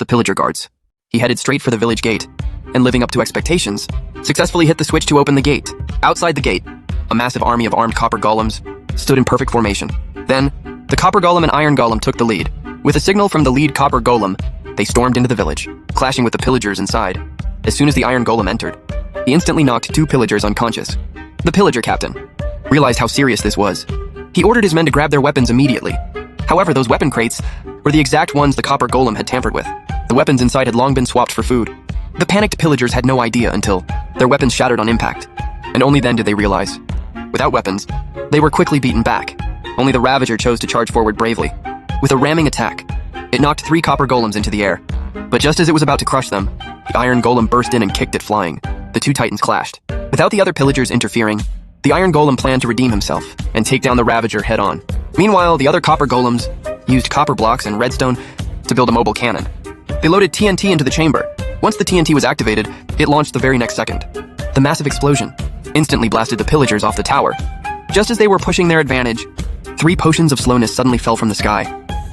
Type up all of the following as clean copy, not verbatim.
the pillager guards. He headed straight for the village gate, and living up to expectations, successfully hit the switch to open the gate. Outside the gate, a massive army of armed copper golems stood in perfect formation. Then, the copper golem and iron golem took the lead. With a signal from the lead copper golem, they stormed into the village, clashing with the pillagers inside. As soon as the iron golem entered, he instantly knocked 2 pillagers unconscious. The pillager captain realized how serious this was. He ordered his men to grab their weapons immediately. However, those weapon crates were the exact ones the copper golem had tampered with. The weapons inside had long been swapped for food. The panicked pillagers had no idea until their weapons shattered on impact, and only then did they realize. Without weapons, they were quickly beaten back. Only the Ravager chose to charge forward bravely. With a ramming attack, it knocked 3 copper golems into the air. But just as it was about to crush them, the iron golem burst in and kicked it flying. The 2 titans clashed. Without the other pillagers interfering, the iron golem planned to redeem himself and take down the Ravager head-on. Meanwhile, the other copper golems used copper blocks and redstone to build a mobile cannon. They loaded TNT into the chamber. Once the TNT was activated, it launched the very next second. The massive explosion instantly blasted the pillagers off the tower. Just as they were pushing their advantage, 3 potions of slowness suddenly fell from the sky.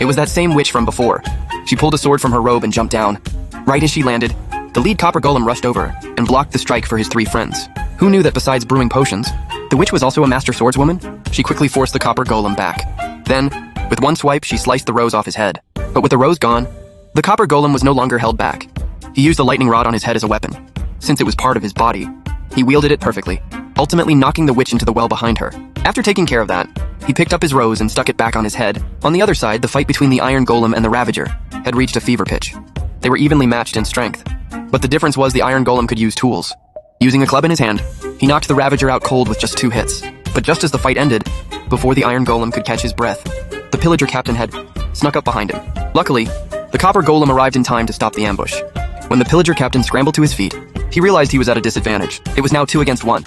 It was that same witch from before. She pulled a sword from her robe and jumped down. Right as she landed, the lead copper golem rushed over and blocked the strike for his 3 friends. Who knew that besides brewing potions, the witch was also a master swordswoman? She quickly forced the copper golem back. Then, with one swipe, she sliced the rose off his head. But with the rose gone, the copper golem was no longer held back. He used the lightning rod on his head as a weapon. Since it was part of his body, he wielded it perfectly, ultimately knocking the witch into the well behind her. After taking care of that, he picked up his rose and stuck it back on his head. On the other side, the fight between the iron golem and the Ravager had reached a fever pitch. They were evenly matched in strength, but the difference was the iron golem could use tools. Using a club in his hand, he knocked the Ravager out cold with just 2 hits. But just as the fight ended, before the iron golem could catch his breath, the pillager captain had snuck up behind him. Luckily, the copper golem arrived in time to stop the ambush. When the pillager captain scrambled to his feet, he realized he was at a disadvantage. It was now 2 against 1.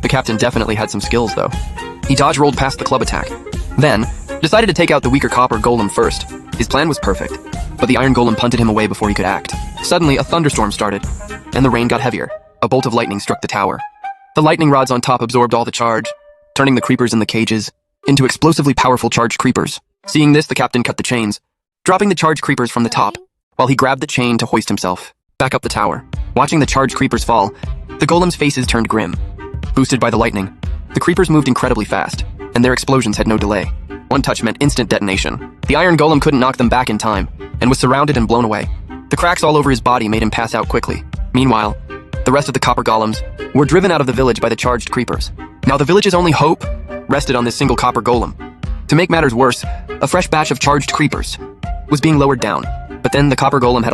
The captain definitely had some skills, though. He dodge-rolled past the club attack, then decided to take out the weaker copper golem first. His plan was perfect, but the iron golem punted him away before he could act. Suddenly, a thunderstorm started, and the rain got heavier. A bolt of lightning struck the tower. The lightning rods on top absorbed all the charge, turning the creepers in the cages into explosively powerful charged creepers. Seeing this, the captain cut the chains, dropping the charged creepers from the top, while he grabbed the chain to hoist himself back up the tower. Watching the charged creepers fall, the golems' faces turned grim. Boosted by the lightning, the creepers moved incredibly fast, and their explosions had no delay. One touch meant instant detonation. The iron golem couldn't knock them back in time, and was surrounded and blown away. The cracks all over his body made him pass out quickly. Meanwhile, the rest of the copper golems were driven out of the village by the charged creepers. Now the village's only hope rested on this single copper golem. To make matters worse, a fresh batch of charged creepers was being lowered down, but then the copper golem had a